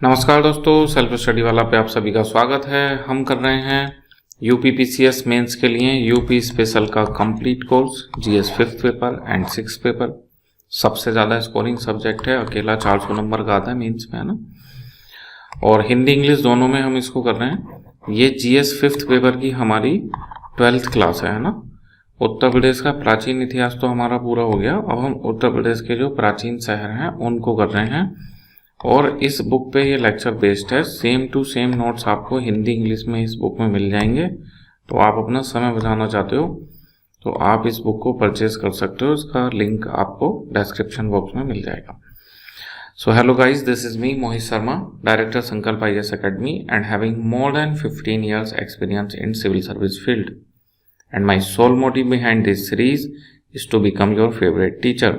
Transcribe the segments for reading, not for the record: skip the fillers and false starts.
नमस्कार दोस्तों, self study वाला पे आप सभी का स्वागत है। हम कर रहे हैं यूपीपीसीएस मेंस के लिए यूपी स्पेशल का complete course GS 5th paper and 6th paper. सबसे ज़्यादा स्कोरिंग सब्जेक्ट है, अकेला 400 नंबर का आता है मेंस में, है ना। और हिंदी इंग्लिश दोनों में हम इसको कर रहे हैं। ये जीएस 5th पेपर की हमारी 12th क्लास है ना। उत्तर प्रदेश का प्राचीन इतिहास तो हमारा पूरा हो गया। अब हम उत्तर प्रदेश के जो प्राचीन शहर हैं उनको कर रहे हैं, और इस बुक पे ये लेक्चर बेस्ड है। सेम टू सेम नोट्स आपको हिंदी इंग्लिश में इस बुक में मिल जाएंगे। तो आप अपना समय बचाना चाहते हो तो आप इस बुक को परचेज कर सकते हो। इसका लिंक आपको डिस्क्रिप्शन बॉक्स में मिल जाएगा। So hello guys, this is me Mohit Sharma, director Sankalp IAS academy and having more than 15 years experience in civil service field, and my sole motive behind this series is to become your favourite teacher.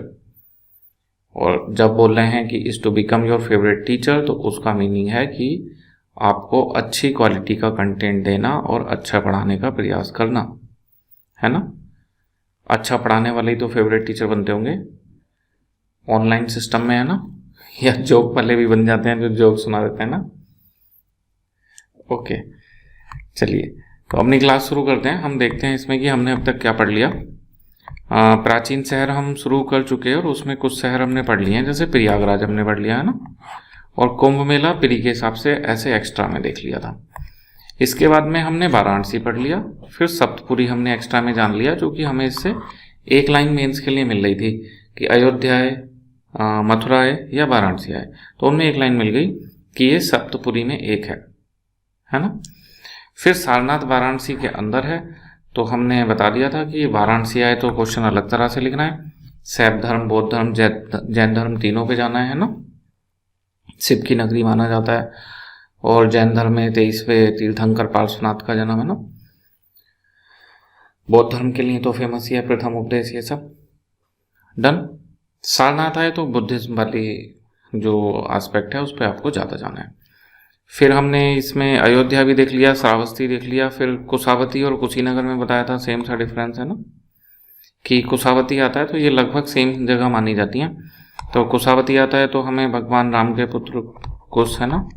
और जब बोल रहे हैं कि is to become your favourite teacher, तो उसका meaning है कि आपको अच्छी क्वालिटी का कंटेंट देना और अच्छा पढ़ाने का प्रयास करना, है ना। अच्छा पढ़ाने वाले ही तो फेवरेट टीचर बनते होंगे ऑनलाइन सिस्टम में, है ना। या जोक वाले भी बन जाते हैं जो जोक सुना देते हैं ना। ओके, चलिए तो अपनी क्लास शुरू करते हैं। हम देखते हैं इसमें कि हमने अब तक क्या पढ़ लिया। प्राचीन शहर हम शुरू कर चुके हैं और उसमें कुछ शहर हमने पढ़ लिए हैं, जैसे प्रयागराज हमने पढ़ लिया है ना, और कुंभ मेला पीरी के हिसाब से ऐसे एक्स्ट्रा में देख लिया था। इसके बाद में हमने वाराणसी पढ़ लिया, फिर सप्तपुरी हमने एक्स्ट्रा में जान लिया, जो कि हमें इससे एक लाइन मेंस के लिए मिल रही थी कि अयोध्या है, मथुरा है या वाराणसी है। तो उनमें एक लाइन मिल गई कि ये सप्तपुरी में एक है ना। फिर सारनाथ वाराणसी के अंदर है, तो हमने बता दिया था कि वाराणसी आए तो क्वेश्चन अलग तरह से लिखना है। शैव धर्म, बौद्ध धर्म, जैन धर्म तीनों पे जाना है ना। शिव की नगरी माना जाता है, और जैन धर्म में 23वें तीर्थंकर पार्श्वनाथ का जन्म है ना। बौद्ध धर्म के लिए तो फेमस ही है प्रथम उपदेश, ये सब डन। सारनाथ आए तो बुद्धिज्म वाली जो एस्पेक्ट है उस पर आपको ज़्यादा जाना है। फिर हमने इसमें अयोध्या भी देख लिया, श्रावस्ती देख लिया, फिर कुशावती और कुशीनगर में बताया था सेम सा डिफरेंस है ना, कि कुशावती आता है तो ये लगभग सेम जगह मानी जाती हैं। तो कुशावती आता है तो हमें भगवान राम के पुत्र कुश है ना,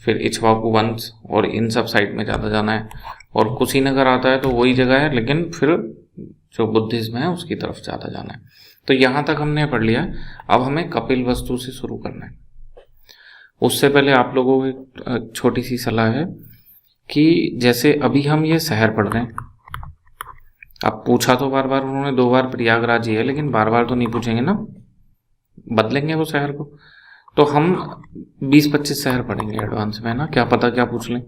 फिर इक्ष्वाकु वंश और इन सब साइड में ज़्यादा जाना है। और कुशीनगर आता है तो वही जगह है, लेकिन फिर जो बुद्धिज्म है उसकी तरफ ज़्यादा जाना है। तो यहाँ तक हमने पढ़ लिया। अब हमें कपिल वस्तु से शुरू करना है। उससे पहले आप लोगों को एक छोटी सी सलाह है कि जैसे अभी हम ये शहर पढ़ रहे हैं, अब पूछा तो बार बार उन्होंने 2 बार प्रयागराज ही है, लेकिन बार बार तो नहीं पूछेंगे ना, बदलेंगे वो शहर को। तो हम 20-25 शहर पढ़ेंगे एडवांस में, ना। क्या पता क्या पूछ लें।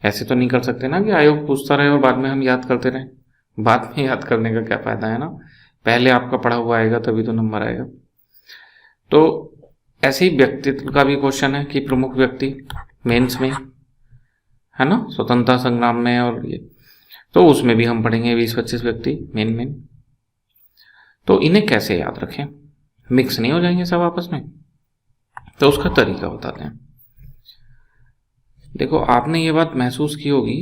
ऐसे तो नहीं कर सकते ना कि आयोग पूछता रहे और बाद में हम याद करते रहें। बाद में याद करने का क्या फायदा है ना। पहले आपका पढ़ा हुआ आएगा तभी तो नंबर आएगा। तो ऐसे ही व्यक्तित्व का भी क्वेश्चन है कि प्रमुख व्यक्ति मेंस में, है ना, स्वतंत्रता संग्राम में, और ये तो उसमें भी हम पढ़ेंगे 20-25 व्यक्ति मेन। तो इन्हें कैसे याद रखें, मिक्स नहीं हो जाएंगे सब आपस में। तो उसका तरीका बताते हैं। देखो, आपने ये बात महसूस की होगी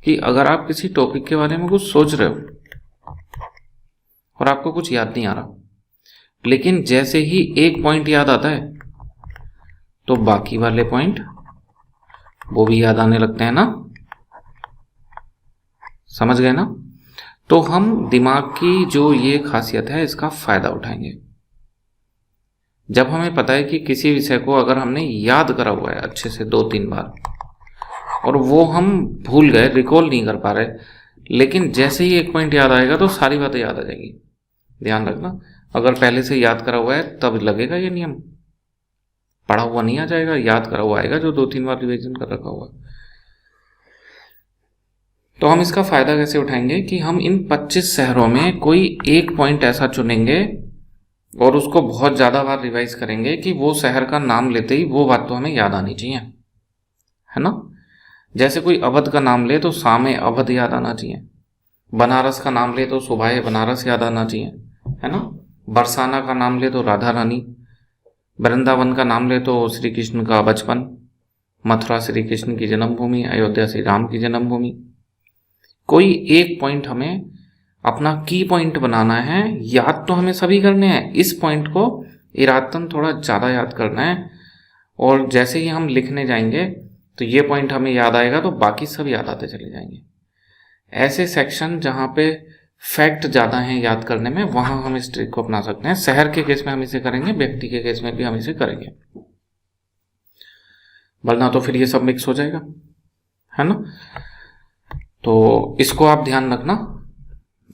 कि अगर आप किसी टॉपिक के बारे में कुछ सोच रहे हो और आपको कुछ याद नहीं आ रहा, लेकिन जैसे ही एक पॉइंट याद आता है तो बाकी वाले पॉइंट वो भी याद आने लगते हैं ना। समझ गए ना। तो हम दिमाग की जो ये खासियत है इसका फायदा उठाएंगे। जब हमें पता है कि किसी विषय को अगर हमने याद करा हुआ है अच्छे से 2-3 बार और वो हम भूल गए, रिकॉल नहीं कर पा रहे, लेकिन जैसे ही एक पॉइंट याद आएगा तो सारी बातें याद आ जाएंगी। ध्यान रखना, अगर पहले से याद करा हुआ है तब लगेगा ये नियम। पढ़ा हुआ नहीं आ जाएगा, याद करा हुआ आएगा जो 2-3 बार रिवीजन कर रखा हुआ। तो हम इसका फायदा कैसे उठाएंगे कि हम इन 25 शहरों में कोई एक पॉइंट ऐसा चुनेंगे और उसको बहुत ज़्यादा बार रिवाइज करेंगे कि वो शहर का नाम लेते ही वो बात तो हमें याद आनी चाहिए, है ना। जैसे कोई अवध का नाम ले तो सामे अवध याद आना चाहिए, बनारस का नाम ले तो सुभाए बनारस याद आना चाहिए, है ना। बरसाना का नाम ले तो राधा रानी, वृंदावन का नाम ले तो श्री कृष्ण का बचपन, मथुरा श्री कृष्ण की जन्मभूमि, अयोध्या श्री राम की जन्मभूमि। कोई एक पॉइंट हमें अपना की पॉइंट बनाना है। याद तो हमें सभी करने हैं, इस पॉइंट को इरादतन थोड़ा ज़्यादा याद करना है और जैसे ही हम लिखने जाएंगे तो ये पॉइंट हमें याद आएगा तो बाकी सब याद आते चले जाएंगे। ऐसे सेक्शन जहाँ पे फैक्ट ज़्यादा हैं याद करने में, वहाँ हम इस ट्रिक को अपना सकते हैं। शहर के केस में हम इसे करेंगे, व्यक्ति के केस में भी हम इसे करेंगे, वरना तो फिर ये सब मिक्स हो जाएगा, है ना। तो इसको आप ध्यान रखना,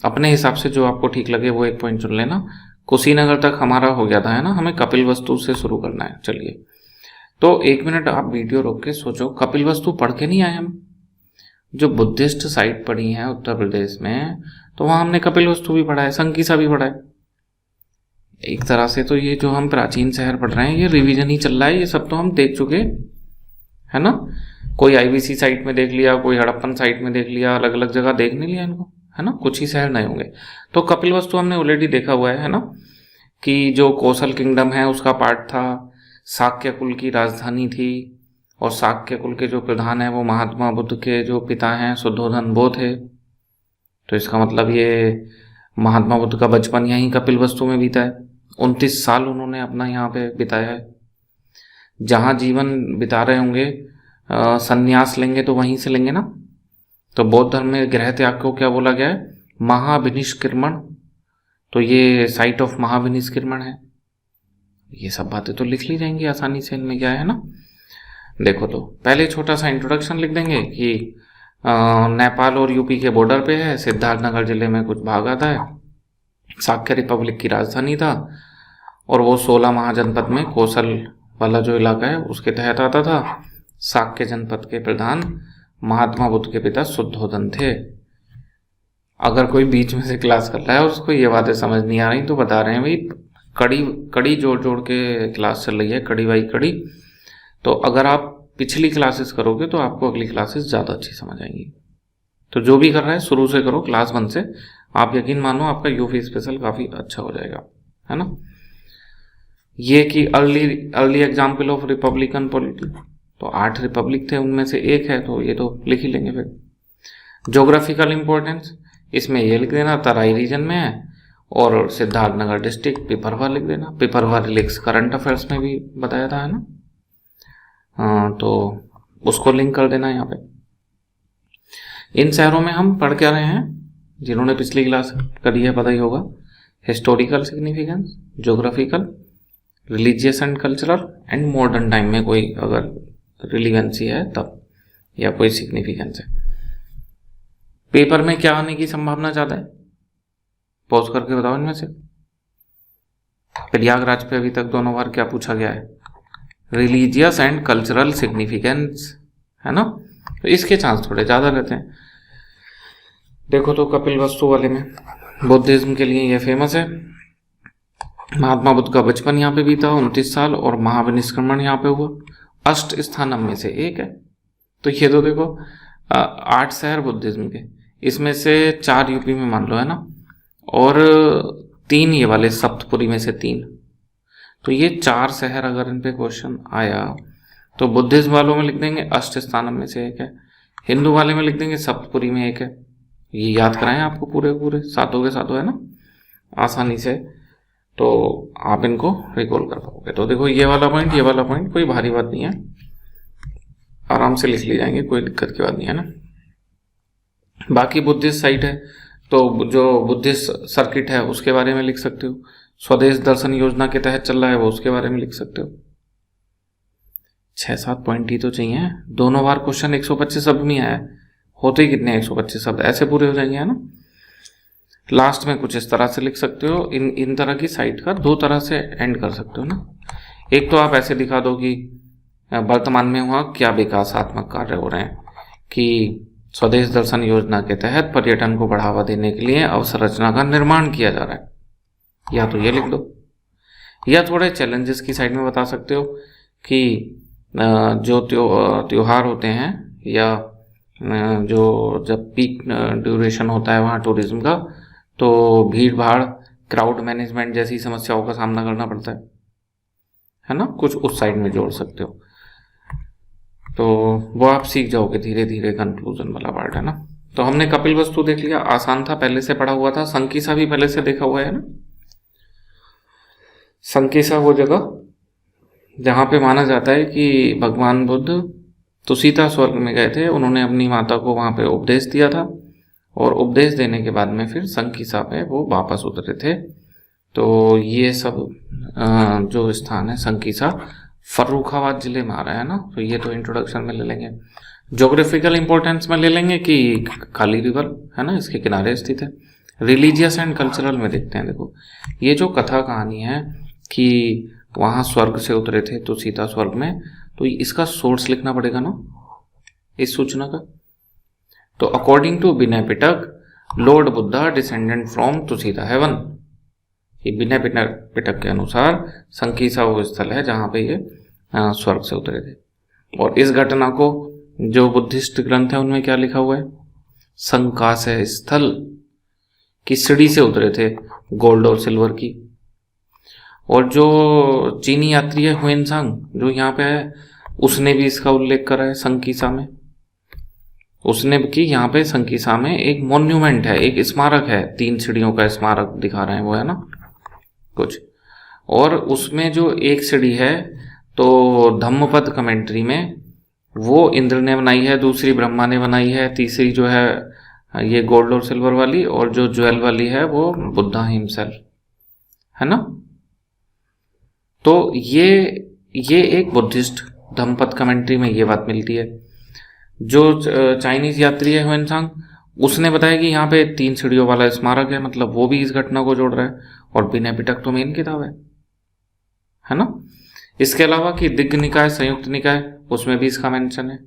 अपने हिसाब से जो आपको ठीक लगे वो एक पॉइंट चुन लेना। कुशीनगर तक हमारा हो गया था, है ना। हमें कपिलवस्तु से शुरू करना है। चलिए, तो 1 मिनट आप वीडियो रोक के सोचो, कपिलवस्तु पढ़ के नहीं आए हम? जो बुद्धिस्ट साइट पढ़ी है उत्तर प्रदेश में, तो वहाँ हमने कपिलवस्तु भी पढ़ा है, संकीसा भी पढ़ा है। एक तरह से तो ये जो हम प्राचीन शहर पढ़ रहे हैं ये रिवीजन ही चल रहा है, ये सब तो हम देख चुके, है ना। कोई आईवीसी साइट में देख लिया, कोई हड़प्पन साइट में देख लिया, अलग अलग जगह देख नहीं लिया इनको, है ना। कुछ ही शहर नए होंगे। तो कपिलवस्तु हमने ऑलरेडी देखा हुआ है ना, कि जो कोसल किंगडम है उसका पार्ट था, शाक्य कुल की राजधानी थी, और शाक्य कुल के जो प्रधान है वो महात्मा बुद्ध के जो पिता हैं शुद्धोधन वो थे। तो इसका मतलब ये महात्मा बुद्ध का बचपन यहीं कपिलवस्तु में बीता है। 29 साल उन्होंने अपना यहाँ पे बिताया है। जहाँ जीवन बिता रहे होंगे, संन्यास लेंगे तो वहीं से लेंगे ना। तो बौद्ध धर्म में गृह त्याग को क्या बोला गया है? महाविनिष्क्रिमण। तो ये साइट ऑफ महाविनिष्क्रिमण है। ये सब बातें तो लिख ली जाएंगी आसानी से, इनमें क्या है ना। देखो, तो पहले छोटा सा इंट्रोडक्शन लिख देंगे कि नेपाल और यूपी के बॉर्डर पे है, सिद्धार्थनगर जिले में कुछ भाग आता है, शाक्य रिपब्लिक की राजधानी था, और वो 16 महाजनपद में कोसल वाला जो इलाका है उसके तहत आता था। शाक्य जनपद के प्रधान महात्मा बुद्ध के पिता शुद्धोधन थे। अगर कोई बीच में से क्लास कर रहा है और उसको ये बातें समझ नहीं आ रही तो बता रहे हैं भाई, कड़ी जोड़ जोड़ के क्लास चल रही है, कड़ी बाई कड़ी। तो अगर आप पिछली क्लासेस करोगे तो आपको अगली क्लासेस ज़्यादा अच्छी समझ आएंगी। तो जो भी कर रहा है शुरू से करो, क्लास 1 से। आप यकीन मानो आपका यूपी स्पेशल काफ़ी अच्छा हो जाएगा, है ना। ये कि early example of Republican polity, तो 8 रिपब्लिक थे, उनमें से एक है, तो ये तो लिख ही लेंगे। फिर ज्योग्राफिकल इंपॉर्टेंस, इसमें ये लिख देना तराई रीजन में है, और सिद्धार्थनगर डिस्ट्रिक्ट पिपरवा लिख देना। पिपरवा रिलेक्स करंट अफेयर्स में भी बताया था, है ना। तो उसको लिंक कर देना यहाँ पे। इन शहरों में हम पढ़ क्या रहे हैं, जिन्होंने पिछली क्लास करी है पता ही होगा। Historical significance, geographical, religious and cultural, and modern time में कोई अगर रिलीवेंसी है तब, या कोई सिग्निफिकेंस है। पेपर में क्या आने की संभावना ज़्यादा है? पॉज करके बताओ इनमें से। प्रयागराज पे अभी तक 2 बार क्या पूछा गया है? रिलीजियस एंड कल्चरल सिग्निफिकेंस, है ना। तो इसके चांस थोड़े ज़्यादा रहते हैं। देखो, तो कपिलवस्तु वाले में बुद्धिज्म के लिए ये फेमस है। महात्मा बुद्ध का बचपन यहाँ पे बीता 29 साल, और महाविनिष्क्रमण यहाँ पे हुआ। अष्ट स्थानम में से एक है। तो ये तो देखो 8 शहर बुद्धिज्म के, इसमें से 4 यूपी में मान लो, है ना, और 3 ये वाले सप्तपुरी में से 3। तो ये 4 शहर अगर इन पे क्वेश्चन आया तो बुद्धिज्म वालों में लिख देंगे अष्ट स्थानम में से एक है, हिंदू वाले में लिख देंगे सप्तपुरी में एक है। ये याद कराएं आपको पूरे सातों के सातों, है ना, आसानी से। तो आप इनको रिकॉल कर पाओगे। तो देखो, ये वाला पॉइंट कोई भारी बात नहीं है, आराम से लिख ली जाएंगे, कोई दिक्कत की बात नहीं है ना। बाकी बुद्धिस्ट साइट है, तो जो बुद्धिस्ट सर्किट है उसके बारे में लिख सकते हो। स्वदेश दर्शन योजना के तहत चल रहा है वो, उसके बारे में लिख सकते हो। 6-7 पॉइंट ही तो चाहिए। दोनों बार क्वेश्चन 125 शब्द में आया, होते ही कितने 125 शब्द, ऐसे पूरे हो जाएंगे, है ना। लास्ट में कुछ इस तरह से लिख सकते हो। इन तरह की साइट का 2 तरह से एंड कर सकते हो ना। एक तो आप ऐसे दिखा दो कि वर्तमान में वहाँ क्या विकासात्मक कार्य हो रहे हैं, कि स्वदेश दर्शन योजना के तहत पर्यटन को बढ़ावा देने के लिए अवसंरचना का निर्माण किया जा रहा है, या तो ये लिख दो। या थोड़े चैलेंजेस की साइड में बता सकते हो कि जो त्योहार होते हैं, या जो जब पीक ड्यूरेशन होता है वहाँ टूरिज्म का, तो भीड़ भाड़, क्राउड मैनेजमेंट जैसी समस्याओं का सामना करना पड़ता है ना। कुछ उस साइड में जोड़ सकते हो, तो वो आप सीख जाओगे धीरे धीरे। कंक्लूजन वाला पार्ट है ना। तो हमने कपिलवस्तु देख लिया, आसान था, पहले से पढ़ा हुआ था। संकीसा भी पहले से देखा हुआ है ना। संकीसा वो जगह जहाँ पे माना जाता है कि भगवान बुद्ध तुसीता स्वर्ग में गए थे, उन्होंने अपनी माता को वहाँ पे उपदेश दिया था और उपदेश देने के बाद में फिर संकीसा पे वो वापस उतरे थे। तो ये सब जो स्थान है संकीसा फर्रुखाबाद जिले में आ रहा है ना, तो ये तो इंट्रोडक्शन में ले लेंगे। ज्योग्राफिकल इंपॉर्टेंस में ले लेंगे कि काली रिवर है ना, इसके किनारे स्थित है। रिलीजियस एंड कल्चरल में देखते हैं। देखो ये जो कथा कहानी है कि वहाँ स्वर्ग से उतरे थे तो सीता स्वर्ग में, तो इसका सोर्स लिखना पड़ेगा ना इस सूचना का। तो according to Vinaya Pitaka Lord Buddha descendant from Tushita heaven. ये विनय पिटक के अनुसार संकीसा वो स्थल है जहाँ पे ये स्वर्ग से उतरे थे। और इस घटना को जो बुद्धिस्ट ग्रंथ है उनमें क्या लिखा हुआ है, संकासय स्थल की सीढ़ी से उतरे थे गोल्ड और सिल्वर की। और जो चीनी यात्री है हुएनसांग जो यहाँ पे है, उसने भी इसका उल्लेख करा है संकीसा में। उसने कि यहाँ पे संकीसा में एक मॉन्यूमेंट है, एक स्मारक है, 3 सीढ़ियों का स्मारक दिखा रहे हैं वो है ना कुछ। और उसमें जो एक सीढ़ी है तो धम्मपद कमेंट्री में वो इंद्र ने बनाई है, दूसरी ब्रह्मा ने बनाई है, तीसरी जो है ये गोल्ड और सिल्वर वाली, और जो ज्वेल वाली है वो बुद्धा हिमसेल्फ है ना। तो ये एक बुद्धिस्ट धम्मपद कमेंट्री में ये बात मिलती है। जो चाइनीज यात्री है हुएनसांग उसने बताया कि यहाँ पे 3 सीढ़ियों वाला स्मारक है, मतलब वो भी इस घटना को जोड़ रहा है। और विनय पिटक तो मेन किताब है ना। इसके अलावा कि दिग्ग निकाय संयुक्त निकाय उसमें भी इसका मेंशन है।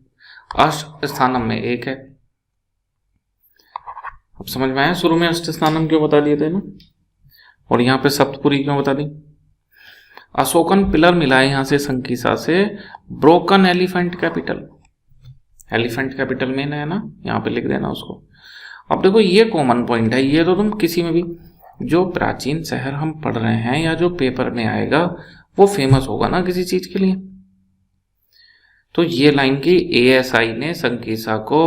अष्ट स्थानम में एक है। अब समझ में आया शुरू में अष्ट स्थानम क्यों बता दिए थे ना, और यहाँ पे सप्तपुरी क्यों बता दी। अशोकन पिलर मिला है यहाँ से संकीसा से। Broken elephant capital, elephant capital main है ना, यहाँ पे लिख देना उसको। अब देखो ये कॉमन पॉइंट है, ये तो तुम किसी में भी जो प्राचीन शहर हम पढ़ रहे हैं या जो पेपर में आएगा वो फेमस होगा ना किसी चीज के लिए। तो ये लाइन की ASI ने संकीसा को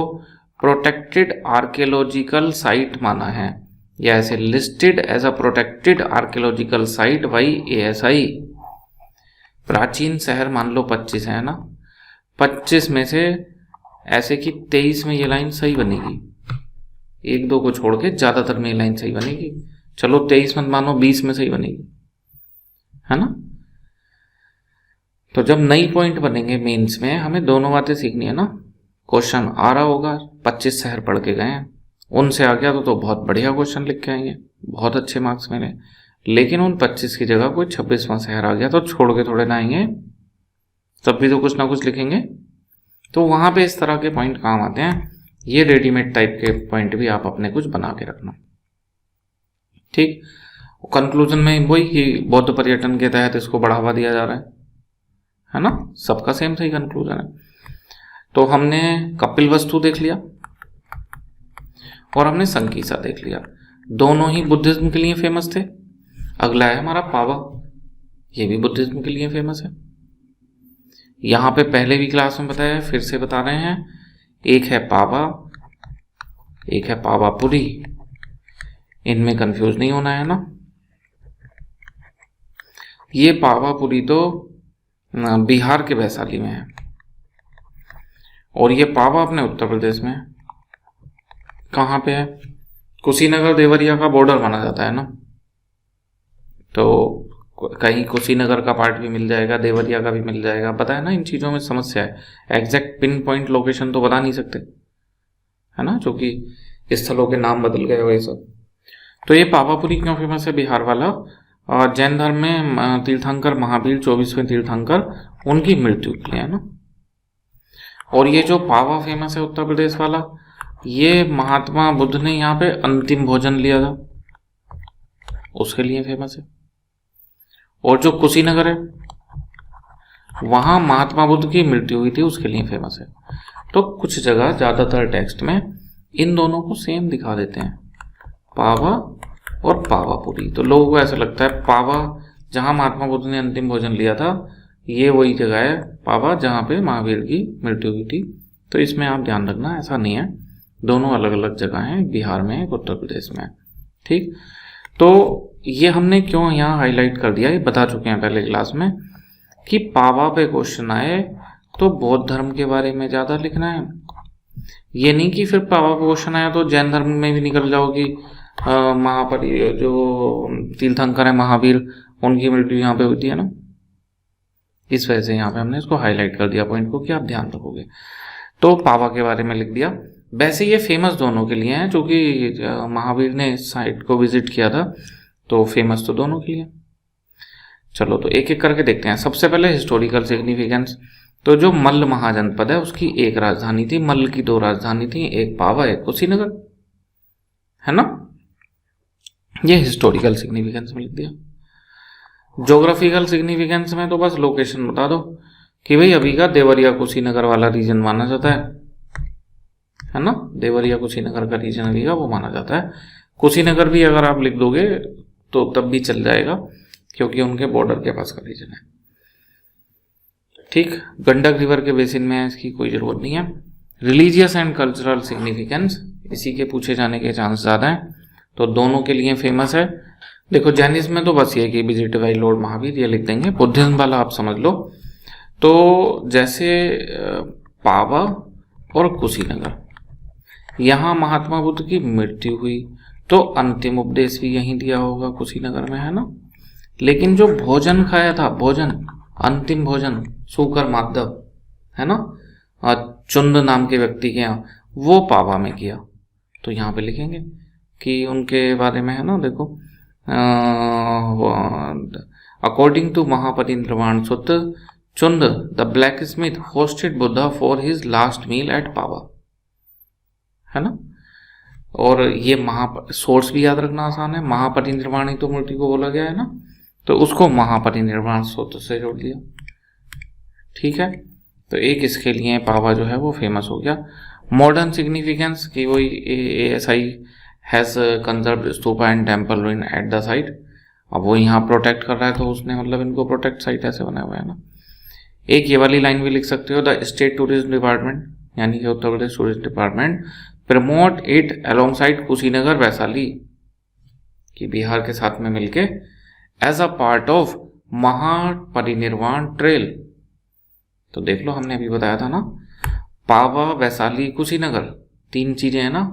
प्रोटेक्टेड आर्कियोलॉजिकल साइट माना है, या ऐसे listed as a protected archaeological site by ASI। प्राचीन शहर मान लो 25 है ना, 25 में से ऐसे कि 23 में ये लाइन सही बनेगी, 1-2 को छोड़ के ज्यादातर में ये लाइन सही बनेगी। चलो 23 मत मानो, 20 में सही बनेगी है ना। तो जब नई पॉइंट बनेंगे मेंस में हमें दोनों बातें सीखनी है ना। क्वेश्चन आ रहा होगा, 25 शहर पढ़ के गए हैं, उनसे आ गया तो बहुत बढ़िया क्वेश्चन लिख के आएंगे, बहुत अच्छे मार्क्स मिले। लेकिन उन 25 की जगह कोई 26वां शहर आ गया तो छोड़ के थोड़े ना आएंगे, तब भी तो कुछ ना कुछ लिखेंगे। तो वहां पे इस तरह के पॉइंट काम आते हैं। ये रेडीमेड टाइप के पॉइंट भी आप अपने कुछ बना के रखना, ठीक। कंक्लूजन में वही कि बौद्ध पर्यटन के तहत इसको बढ़ावा दिया जा रहा है ना, सबका सेम सही कंक्लूजन है। तो हमने कपिलवस्तु देख लिया और हमने संकीसा देख लिया, दोनों ही बुद्धिज्म के लिए फेमस थे। अगला है हमारा पावा, ये भी बुद्धिज्म के लिए फेमस है। यहां पे पहले भी क्लास में बताया, फिर से बता रहे हैं, एक है पावा, एक है पावापुरी, इनमें कंफ्यूज नहीं होना है ना। ये पावापुरी तो बिहार के वैशाली में है और ये पावा अपने उत्तर प्रदेश में है। कहाँ पे है, कुशीनगर देवरिया का बॉर्डर माना जाता है ना, तो कहीं कुशीनगर का पार्ट भी मिल जाएगा, देवरिया का भी मिल जाएगा। पता है ना इन चीज़ों में समस्या है, एग्जैक्ट पिन पॉइंट लोकेशन तो बता नहीं सकते है ना, जो कि स्थलों के नाम बदल गए वही सब। तो ये पावापुरी क्यों फेमस है बिहार वाला, और जैन धर्म में तीर्थंकर महावीर 24वें तीर्थंकर उनकी मृत्यु के लिए है ना। और ये जो पावा फेमस है उत्तर प्रदेश वाला, ये महात्मा बुद्ध ने यहाँ पे अंतिम भोजन लिया था उसके लिए फेमस है। और जो कुशीनगर है वहां महात्मा बुद्ध की मृत्यु हुई थी उसके लिए फेमस है। तो कुछ जगह ज्यादातर टेक्स्ट में इन दोनों को सेम दिखा देते हैं, पावा और पावापुरी। तो लोगों को ऐसा लगता है पावा जहां महात्मा बुद्ध ने अंतिम भोजन लिया था ये वही जगह है पावा जहां पे महावीर की मृत्यु हुई थी। तो इसमें आप ध्यान रखना, ऐसा नहीं है, दोनों अलग अलग जगह हैं, बिहार में एक उत्तर प्रदेश में, ठीक। तो ये हमने क्यों यहाँ हाईलाइट कर दिया, ये बता चुके हैं पहले क्लास में कि पावा पे क्वेश्चन आए तो बौद्ध धर्म के बारे में ज़्यादा लिखना है। ये नहीं कि फिर पावा पे क्वेश्चन आया तो जैन धर्म में भी निकल जाओ कि महापरि जो तीर्थंकर है महावीर, उनकी मृत्यु यहाँ पे होती है ना। इस वजह से यहाँ पे हमने इसको हाईलाइट कर दिया पॉइंट को कि आप ध्यान रखोगे। तो पावा के बारे में लिख दिया। वैसे ये फेमस दोनों के लिए है, क्योंकि महावीर ने इस साइट को विजिट किया था, तो फेमस तो दोनों के लिए। चलो तो एक एक करके देखते हैं। सबसे पहले हिस्टोरिकल सिग्निफिकेंस। तो जो मल्ल महाजनपद है उसकी एक राजधानी थी, मल्ल की 2 राजधानी थी, एक पावा एक कुशीनगर, है ना। ये हिस्टोरिकल सिग्निफिकेंस में लिख दिया। ज्योग्राफिकल सिग्निफिकेंस में तो बस लोकेशन बता दो कि भाई अभी का देवरिया कुशीनगर वाला रीजन माना जाता है ना। देवरिया कुशीनगर का रीजन अभी का वो माना जाता है। कुशीनगर भी अगर आप लिख दोगे तो तब भी चल जाएगा, क्योंकि उनके बॉर्डर के पास का रीजन है। ठीक, गंडक रिवर के बेसिन में है, इसकी कोई ज़रूरत नहीं है। रिलीजियस एंड कल्चरल सिग्निफिकेंस, इसी के पूछे जाने के चांस ज़्यादा हैं, तो दोनों के लिए फेमस है। देखो जैनिज्म में तो बस ये कि विजिटेड बाय लॉर्ड महावीर, ये लिख देंगे। बुद्धिज्म वाला आप समझ लो। तो जैसे पावा और कुशीनगर, यहाँ महात्मा बुद्ध की मृत्यु हुई, तो अंतिम उपदेश भी यहीं दिया होगा कुशीनगर में, है ना। लेकिन जो भोजन खाया था, भोजन, अंतिम भोजन सूकर माधव, है ना, चुंद नाम के व्यक्ति के यहाँ, वो पावा में किया, तो यहाँ पे लिखेंगे कि उनके बारे में, है ना। देखो according to Mahaparinirvana Sutra, Chunda the blacksmith hosted Buddha for his last meal at Pava, है ना। और ये सोर्स भी याद रखना आसान है, महापरिनिर्वाण ही तो मूर्ति को बोला गया है ना, तो उसको महापरिनिर्वाण सूत्र से जोड़ दिया। ठीक है, तो एक इसके लिए पावा जो है वो फेमस हो गया। मॉडर्न सिग्निफिकेंस की वही ASI has conserved stupa and temple ruin at the site. अब वो यहाँ प्रोटेक्ट कर रहा है, तो उसने मतलब इनको प्रोटेक्ट साइट ऐसे बनाया हुआ है ना। एक ये वाली लाइन भी लिख सकते हो, द स्टेट टूरिज्म डिपार्टमेंट, यानी कि Uttar Pradesh tourism department, promote it alongside Kushinagar Vaishali, कि बिहार के साथ में मिलके as a part of Mahaparinirvana trail. तो देख लो, हमने अभी बताया था ना, पावा, वैशाली, कुशीनगर, 3 चीजें हैं ना।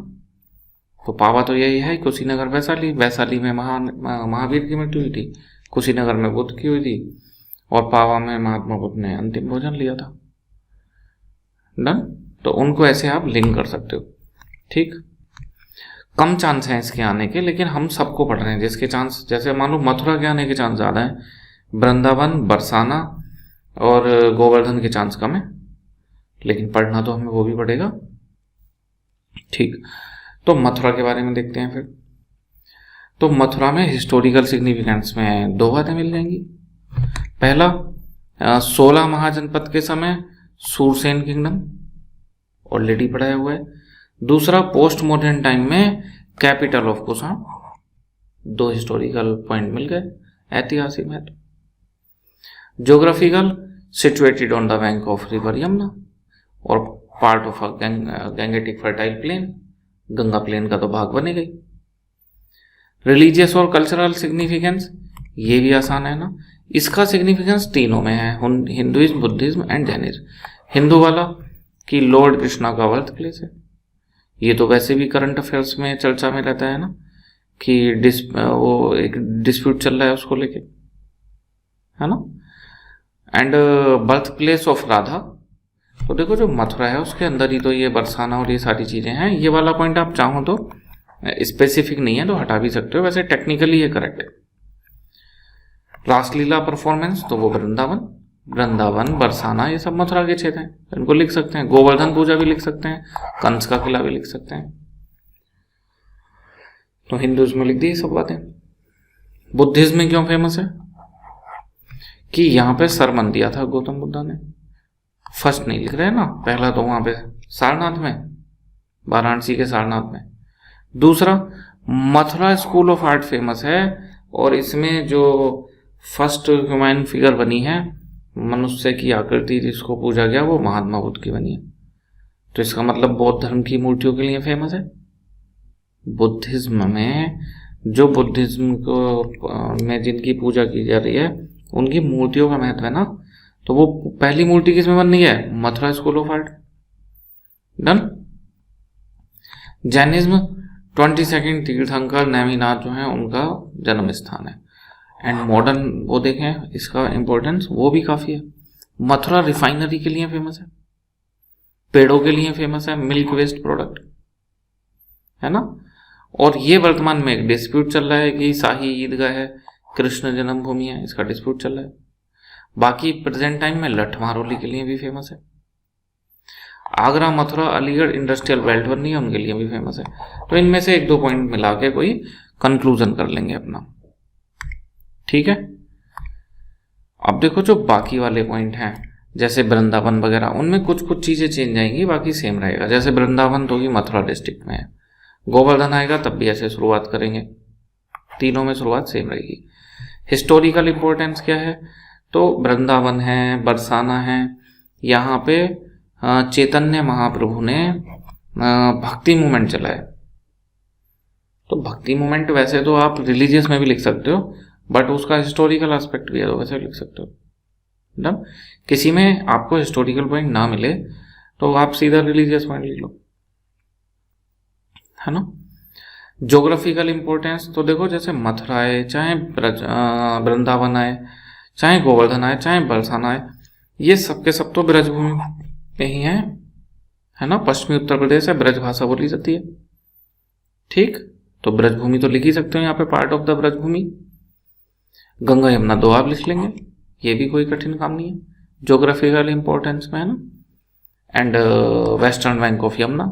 तो पावा तो यही है, कुशीनगर, वैशाली। वैशाली में महावीर की मृत्यु हुई थी, कुशीनगर में बुद्ध की हुई थी, और पावा में महात्मा बुद्ध ने अंतिम भोजन लिया था। डन। तो उनको ऐसे आप लिंक कर सकते हो। ठीक, कम चांस हैं इसके आने के, लेकिन हम सबको पढ़ रहे हैं जिसके चांस, जैसे मान लो मथुरा के आने के चांस ज़्यादा हैं, वृंदावन, बरसाना और गोवर्धन के चांस कम है, लेकिन पढ़ना तो हमें वो भी पड़ेगा। ठीक, तो मथुरा के बारे में देखते हैं फिर। तो मथुरा में हिस्टोरिकल सिग्निफिकेंस में 2 बातें मिल जाएंगी। पहला, 16 महाजनपद के समय सूरसेन किंगडम, ऑलरेडी पढ़ाया हुआ है। दूसरा, पोस्ट मॉडर्न टाइम में capital of Kushan. 2 historical point मिल गए, ऐतिहासिक महत्व। Geographical, situated on the bank of river Yamuna और part of a Gangetic fertile plain, Ganga plain का तो भाग बनेगा ही। रिलीजियस और कल्चरल सिग्निफिकेंस, ये भी आसान है ना। इसका सिग्निफिकेंस तीनों में है, Hinduism, Buddhism and Jainism. Hindu वाला कि लॉर्ड कृष्णा का बर्थ प्लेस है, ये तो वैसे भी करंट अफेयर्स में चर्चा में रहता है ना, कि वो एक डिस्प्यूट चल रहा है उसको लेके, है ना। And birth place of Radha, तो देखो जो मथुरा है उसके अंदर ही तो ये बरसाना और ये सारी चीज़ें हैं। ये वाला पॉइंट आप चाहो तो स्पेसिफिक नहीं है तो हटा भी सकते हो, वैसे टेक्निकली ये करेक्ट है। रासलीला परफॉर्मेंस, तो वो वृंदावन, बरसाना, ये सब मथुरा के क्षेत्र हैं, इनको लिख सकते हैं। गोवर्धन पूजा भी लिख सकते हैं, कंस का किला भी लिख सकते हैं। तो हिंदुइज्म में लिख दी सब बातें। बुद्धिज्म में क्यों फेमस है? कि यहाँ पे सरमन दिया था गौतम बुद्धा ने। फर्स्ट नहीं लिख रहे हैं ना, पहला तो वहां पे सारनाथ में, वाराणसी के सारनाथ में। दूसरा, Mathura school of art famous है, और इसमें जो फर्स्ट ह्यूमन फिगर बनी है, मनुष्य की आकृति जिसको पूजा गया, वो महात्मा बुद्ध की बनी है। तो इसका मतलब बौद्ध धर्म की मूर्तियों के लिए फेमस है। बुद्धिज्म में जो बुद्धिज्म को में जिनकी पूजा की जा रही है, उनकी मूर्तियों का महत्व है ना। तो वो पहली मूर्ति किसमें बन रही है? Mathura school of art. Done. Jainism 22 तीर्थंकर नेमिनाथ जो है उनका जन्म स्थान है। एंड मॉडर्न वो देखें इसका इंपॉर्टेंस वो भी काफी है। मथुरा रिफाइनरी के लिए फेमस है, पेड़ों के लिए फेमस है, मिल्क वेस्ट प्रोडक्ट है ना। और ये वर्तमान में एक डिस्प्यूट चल रहा है कि शाही ईदगाह है, कृष्ण जन्मभूमि है, इसका डिस्प्यूट चल रहा है। बाकी प्रेजेंट टाइम में लठ मारोली के लिए भी फेमस है। आगरा, मथुरा, अलीगढ़ इंडस्ट्रियल बेल्ट बनी है, उनके लिए भी फेमस है। तो इनमें से 1-2 पॉइंट मिला के कोई कंक्लूजन कर लेंगे अपना, ठीक है। अब देखो जो बाकी वाले पॉइंट हैं जैसे वृंदावन वगैरह, उनमें कुछ कुछ चीजें चेंज आएंगी, बाकी सेम रहेगा। जैसे वृंदावन तो ही मथुरा डिस्ट्रिक्ट में है, गोवर्धन आएगा तब भी ऐसे शुरुआत करेंगे, तीनों में शुरुआत सेम रहेगी। हिस्टोरिकल इंपॉर्टेंस क्या है? तो वृंदावन है, बरसाना है, यहाँ पे चैतन्य महाप्रभु ने भक्ति मूवमेंट चलाया। तो भक्ति मूवमेंट वैसे तो आप रिलीजियस में भी लिख सकते हो, बट उसका हिस्टोरिकल एस्पेक्ट भी है तो वैसे लिख सकते हो। डन। किसी में आपको हिस्टोरिकल पॉइंट ना मिले तो आप सीधा रिलीजियस पॉइंट लिख लो, है ना। ज्योग्राफिकल इंपॉर्टेंस तो देखो जैसे मथुरा आए, चाहे वृंदावन आए, चाहे गोवर्धन आए, चाहे बरसाना आए, ये सबके सब तो ब्रजभूमि में ही है ना। पश्चिमी उत्तर प्रदेश है, ब्रज भाषा बोली जाती है, ठीक। तो ब्रजभूमि तो लिख ही सकते हो यहाँ पे, part of the Braj Bhoomi. Ganga Yamuna 2 आप लिख लेंगे, ये भी कोई कठिन काम नहीं है, ज्योग्राफिकल इंपॉर्टेंस में है ना। And western bank of Yamuna,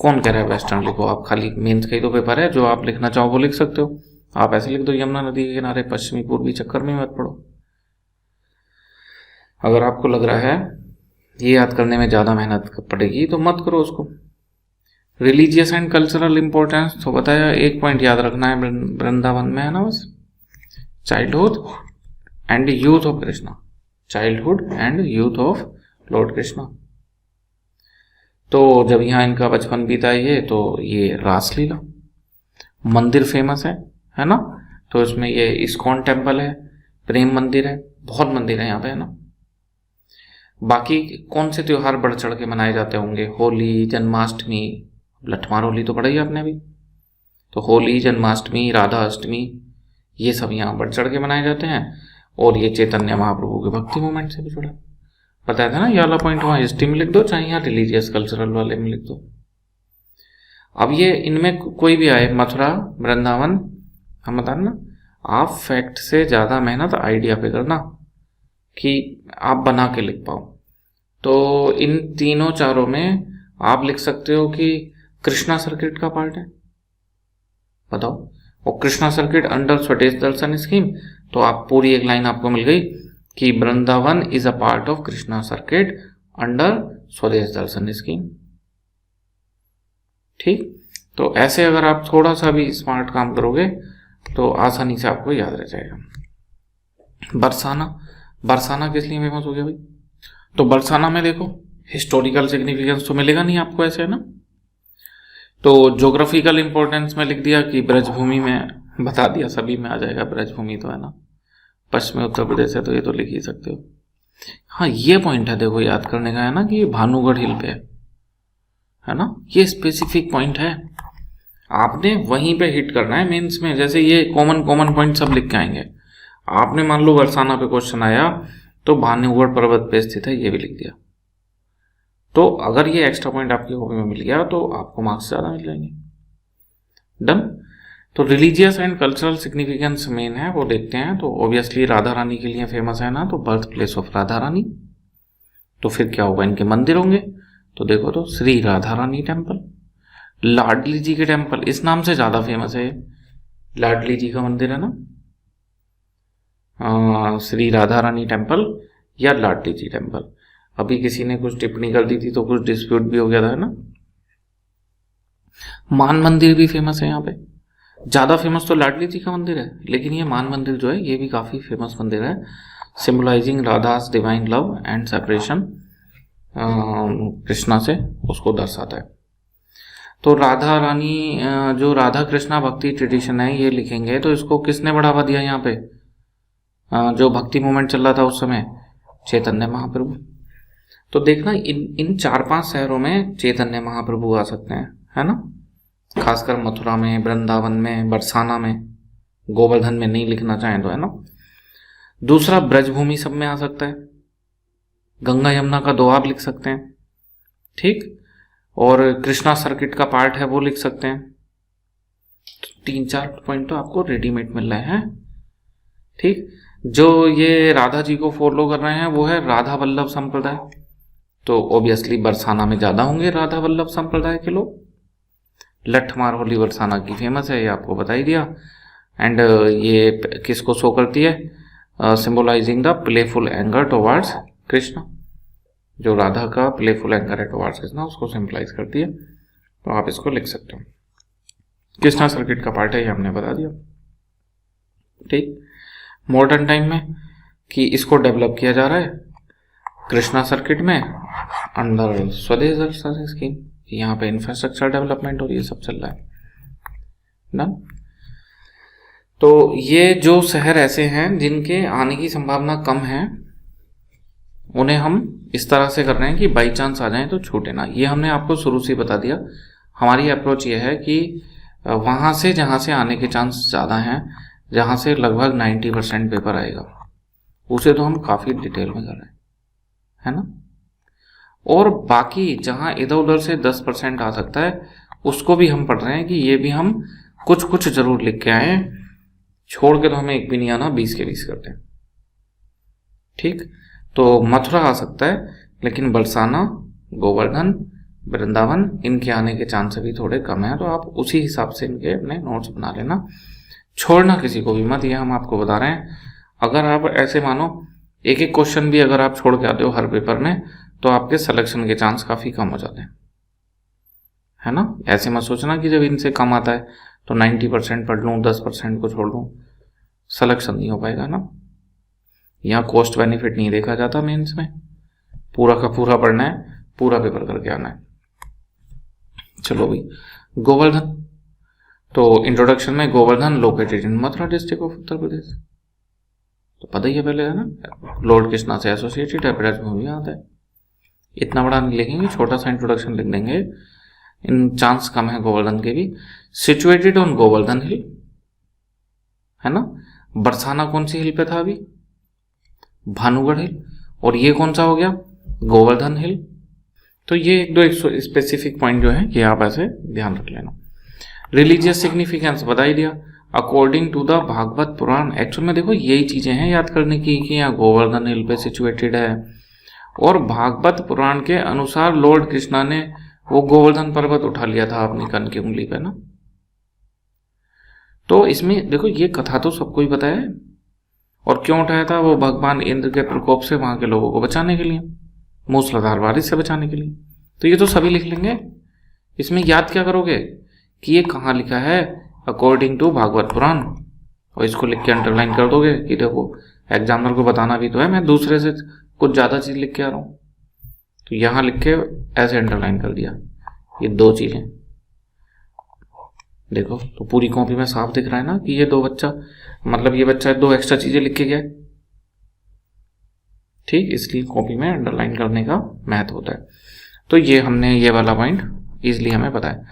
कौन कह रहा है वेस्टर्न लिखो, आप खाली मेंस का ही तो पेपर है, जो आप लिखना चाहो वो लिख सकते हो। आप ऐसे लिख दो यमुना नदी के किनारे, पश्चिमी पूर्वी चक्कर में मत पड़ो। अगर आपको लग रहा है ये याद करने में ज़्यादा मेहनत पड़ेगी तो मत करो उसको। रिलीजियस एंड कल्चरल इंपॉर्टेंस तो बताया, एक पॉइंट याद रखना है वृंदावन में, है ना बस, childhood and youth of Krishna, childhood and youth of Lord Krishna. तो जब यहाँ इनका बचपन बीता ये, तो ये रासलीला मंदिर फेमस है ना। तो इसमें ये इस्कॉन टेम्पल है, प्रेम मंदिर है, बहुत मंदिर है यहाँ पे, है ना। बाकी कौन से त्योहार बढ़ चढ़ के मनाए जाते होंगे? होली, जन्माष्टमी, लठमार होली तो पढ़ा ही आपने अभी। तो होली, जन्माष्टमी, राधा अष्टमी, ये सब यहाँ बढ़ चढ़ के मनाए जाते हैं। और ये चैतन्य महाप्रभु के भक्ति मूवमेंट से भी जुड़ा। बताया था ना, ये वाला पॉइंट वहाँ हिस्ट्री में लिख दो, चाहे यहाँ रिलीजियस कल्चरल वाले में लिख दो। अब ये इनमें कोई भी आए, मथुरा, वृंदावन, हम बता ना, आप फैक्ट से ज़्यादा मेहनत आइडिया पे करना कि आप बना के लिख पाओ। तो इन तीनों चारों में आप लिख सकते हो कि कृष्णा सर्किट का पार्ट है, बताओ। और कृष्णा सर्किट अंडर स्वदेश दर्शन स्कीम, तो आप पूरी एक लाइन आपको मिल गई कि Vrindavan is a part of Krishna circuit under स्वदेश दर्शन स्कीम, ठीक। तो ऐसे अगर आप थोड़ा सा भी स्मार्ट काम करोगे तो आसानी से आपको याद रह जाएगा। बरसाना किस लिए फेमस हो गया भाई? तो बरसाना में देखो हिस्टोरिकल सिग्निफिकेंस तो मिलेगा नहीं आपको ऐसे, है ना। तो ज्योग्राफिकल इंपॉर्टेंस में लिख दिया कि ब्रजभूमि में, बता दिया सभी में आ जाएगा ब्रजभूमि तो, है ना। पश्चिमी उत्तर प्रदेश है तो ये तो लिख ही सकते हो। हाँ ये पॉइंट है देखो याद करने का, है ना, कि भानुगढ़ हिल पे है ना, ये स्पेसिफिक पॉइंट है, आपने वहीं पे हिट करना है मेंस में। जैसे ये कॉमन पॉइंट सब लिख के आएंगे। आपने मान लो बरसाना पे क्वेश्चन आया तो भानुगढ़ पर्वत पे स्थित है, ये भी लिख दिया। तो अगर ये एक्स्ट्रा पॉइंट आपकी कॉपी में मिल गया तो आपको मार्क्स ज़्यादा मिल जाएंगे। डन। तो religious and cultural significance main है वो देखते हैं। तो ऑब्वियसली राधा रानी के लिए फेमस है ना, तो birth place of Radha Rani. तो फिर क्या होगा, इनके मंदिर होंगे। तो देखो तो श्री राधा रानी टेम्पल, लाडली जी के टेम्पल, इस नाम से ज़्यादा फेमस है, लाडली जी का मंदिर है ना, श्री राधा रानी टेम्पल या लाडली जी टेम्पल। अभी किसी ने कुछ टिप्पणी कर दी थी तो कुछ डिस्प्यूट भी हो गया था, है ना। मान मंदिर भी फेमस है यहाँ पे, ज़्यादा फेमस तो लाडली जी का मंदिर है, लेकिन ये मान मंदिर जो है ये भी काफ़ी फेमस मंदिर है, symbolising Radha's divine love and separation, Krishna से उसको दर्शाता है। तो राधा रानी, जो राधा कृष्णा भक्ति ट्रेडिशन है ये लिखेंगे तो इसको किसने बढ़ावा दिया यहाँ पे, जो भक्ति मूवमेंट चल रहा था उस समय, चैतन्य महाप्रभु। तो देखना इन 4-5 शहरों में चैतन्य महाप्रभु आ सकते हैं, है ना। खासकर मथुरा में, वृंदावन में, बरसाना में, गोवर्धन में नहीं लिखना चाहें तो, है ना। दूसरा, ब्रजभूमि सब में आ सकता है, गंगा यमुना का दोआब लिख सकते हैं, ठीक। और कृष्णा सर्किट का पार्ट है वो लिख सकते हैं। तो 3-4 पॉइंट तो आपको रेडीमेड मिल रहे हैं, ठीक। जो ये राधा जी को फॉलो कर रहे हैं वो है राधा वल्लभ संप्रदाय, तो ऑब्वियसली बरसाना में ज्यादा होंगे राधा वल्लभ संप्रदाय के लोग। लठमार होली बरसाना की फेमस है, ये आपको बता ही दिया। एंड ये किसको शो करती है, symbolising the playful anger towards Krishna, जो राधा का प्लेफुल एंगर है टुवर्ड्स कृष्ण उसको सिंबलाइज करती है, तो आप इसको लिख सकते हो। कृष्णा सर्किट का पार्ट है, ये हमने बता दिया, ठीक। मॉडर्न टाइम में कि इसको डेवलप किया जा रहा है कृष्णा सर्किट में अंडर स्वदेश दर्शन स्कीम, यहाँ पे इंफ्रास्ट्रक्चर डेवलपमेंट और ये सब चल रहा है ना। तो ये जो शहर ऐसे हैं जिनके आने की संभावना कम है, उन्हें हम इस तरह से कर रहे हैं कि बाई चांस आ जाएं तो छूटे ना। ये हमने आपको शुरू से बता दिया। हमारी अप्रोच ये है कि वहाँ से जहाँ से आने के चांस ज़्यादा हैं, जहाँ से लगभग 90% पेपर आएगा, उसे तो हम काफ़ी डिटेल में कर रहे हैं, है ना। और बाकी जहाँ इधर उधर से 10% आ सकता है उसको भी हम पढ़ रहे हैं कि ये भी हम कुछ कुछ जरूर लिख के आए, छोड़ के तो हमें एक भी नहीं आना, 20 के 20 करते हैं, ठीक। तो मथुरा आ सकता है, लेकिन बरसाना, गोवर्धन, वृंदावन इनके आने के चांस भी थोड़े कम है, तो आप उसी हिसाब से इनके अपने नोट्स बना लेना, छोड़ना किसी को भी मत, ये हम आपको बता रहे हैं। अगर आप ऐसे मानो एक एक क्वेश्चन भी अगर आप छोड़ के आते हो हर पेपर में, तो आपके सिलेक्शन के चांस काफ़ी कम हो जाते हैं, है ना। ऐसे मत सोचना कि जब इनसे कम आता है तो 90% पढ़ लूँ, 10% को छोड़ दूँ, सिलेक्शन नहीं हो पाएगा ना। यहाँ कॉस्ट बेनिफिट नहीं देखा जाता मेंस में, पूरा का पूरा पढ़ना है, पूरा पेपर करके आना है। चलो भाई, गोवर्धन, तो इंट्रोडक्शन में Govardhan located in Mathura district of Uttar Pradesh, तो पता ही है पहले, है ना। लॉर्ड कृष्णा से एसोसिएटेड है, ब्रजभूमि आता है। इतना बड़ा नहीं लिखेंगे, छोटा सा इंट्रोडक्शन लिख देंगे, इन चांस कम है गोवर्धन के भी। सिचुएटेड ऑन गोवर्धन हिल, है ना। बरसाना कौन सी हिल पे था अभी, भानुगढ़ हिल, और ये कौन सा हो गया, गोवर्धन हिल। तो ये एक दो स्पेसिफिक पॉइंट जो है ये आप ऐसे ध्यान रख लेना। रिलीजियस सिग्निफिकेंस बता ही दिया, according to the Bhagavata Purana. Actual में देखो यही चीजें हैं याद करने की कि यहाँ गोवर्धन हिल पे सिचुएटेड है, और भागवत पुराण के अनुसार लॉर्ड कृष्णा ने वो गोवर्धन पर्वत उठा लिया था अपनी कन की उंगली पे ना। तो इसमें देखो ये कथा तो सबको ही पता है, और क्यों उठाया था, वो भगवान इंद्र के प्रकोप से वहां के लोगों को बचाने के लिए, मूसलाधार बारिश से बचाने के लिए। तो ये तो सभी लिख लेंगे, इसमें याद क्या करोगे कि ये कहाँ लिखा है, अकॉर्डिंग टू भागवत पुराण, और इसको लिख के अंडरलाइन कर दोगे कि देखो एग्जामिनर को बताना भी तो है मैं दूसरे से कुछ ज़्यादा चीज़ लिख के आ रहा हूँ, तो यहाँ लिख के ऐसे अंडरलाइन कर दिया ये दो चीज़ें। देखो तो पूरी कॉपी में साफ दिख रहा है ना कि ये दो बच्चा, मतलब ये बच्चा दो एक्स्ट्रा चीज़ें लिख के गया, ठीक। इसलिए कॉपी में अंडरलाइन करने का महत्व होता है। तो ये हमने ये वाला पॉइंट इजली हमें पता है।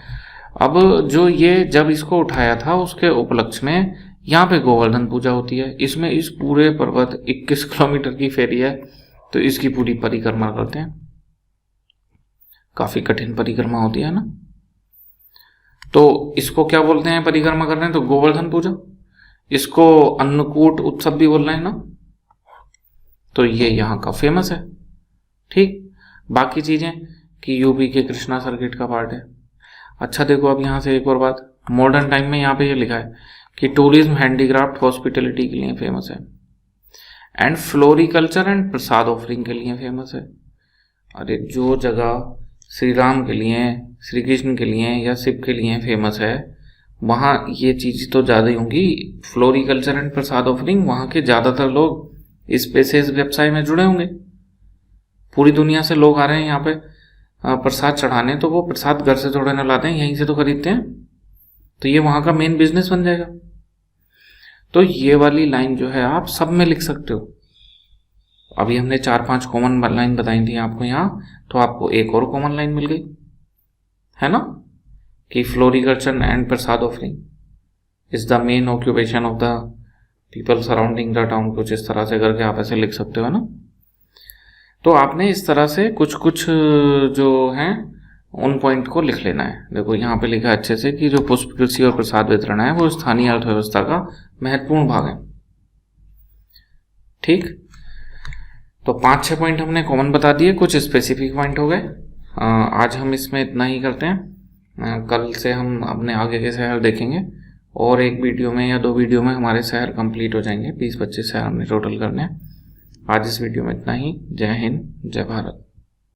अब जो ये जब इसको उठाया था उसके उपलक्ष्य में यहाँ पे गोवर्धन पूजा होती है। इसमें इस पूरे पर्वत 21 किलोमीटर की फेरी है, तो इसकी पूरी परिक्रमा करते हैं, काफी कठिन परिक्रमा होती है ना। तो इसको क्या बोलते हैं परिक्रमा कर रहे हैं, तो गोवर्धन पूजा। इसको अन्नकूट उत्सव भी बोल रहे हैं ना, तो ये यहाँ का फेमस है, ठीक। बाकी चीजें कि यूपी के कृष्णा सर्किट का पार्ट है। अच्छा देखो अब यहाँ से एक और बात, मॉडर्न टाइम में यहाँ पे ये लिखा है कि टूरिज्म, हैंडीक्राफ्ट, हॉस्पिटलिटी के लिए फेमस है, and floriculture and Prasad offering के लिए फेमस है। अरे जो जगह श्री राम के लिए, श्री कृष्ण के लिए या शिव के लिए फेमस है, वहाँ ये चीज़ तो ज़्यादा ही होंगी। फ्लोरिकल्चर एंड प्रसाद ऑफरिंग, वहाँ के ज़्यादातर लोग इस विशेष व्यवसाय में जुड़े होंगे। पूरी दुनिया से लोग आ रहे हैं यहाँ पे प्रसाद चढ़ाने, तो वो प्रसाद घर से थोड़े न लाते हैं, यहीं से तो खरीदते हैं, तो ये वहाँ का मेन बिजनेस बन जाएगा। तो ये वाली लाइन जो है आप सब में लिख सकते हो, अभी हमने 4-5 कॉमन लाइन बताई थी आपको यहाँ, तो आपको एक और कॉमन लाइन मिल गई है ना, कि floriculture and Prasad offering is the main occupation of the people surrounding the town, कुछ इस तरह से करके आप ऐसे लिख सकते हो ना। तो आपने इस तरह से कुछ कुछ जो हैं उन पॉइंट को लिख लेना है। देखो यहाँ पे लिखा है अच्छे से कि जो पुष्प कृषि और प्रसाद वितरण है वो स्थानीय अर्थव्यवस्था का महत्वपूर्ण भाग है। ठीक, तो 5-6 पॉइंट हमने कॉमन बता दिए, कुछ स्पेसिफिक पॉइंट हो गए। आज हम इसमें इतना ही करते हैं। कल से हम अपने आगे के शहर देखेंगे और एक वीडियो में या 2 वीडियो में हमारे शहर कंप्लीट हो जाएंगे। 20-25 शहर हमने टोटल करने हैं। आज इस वीडियो में इतना ही। जय हिंद, जय भारत।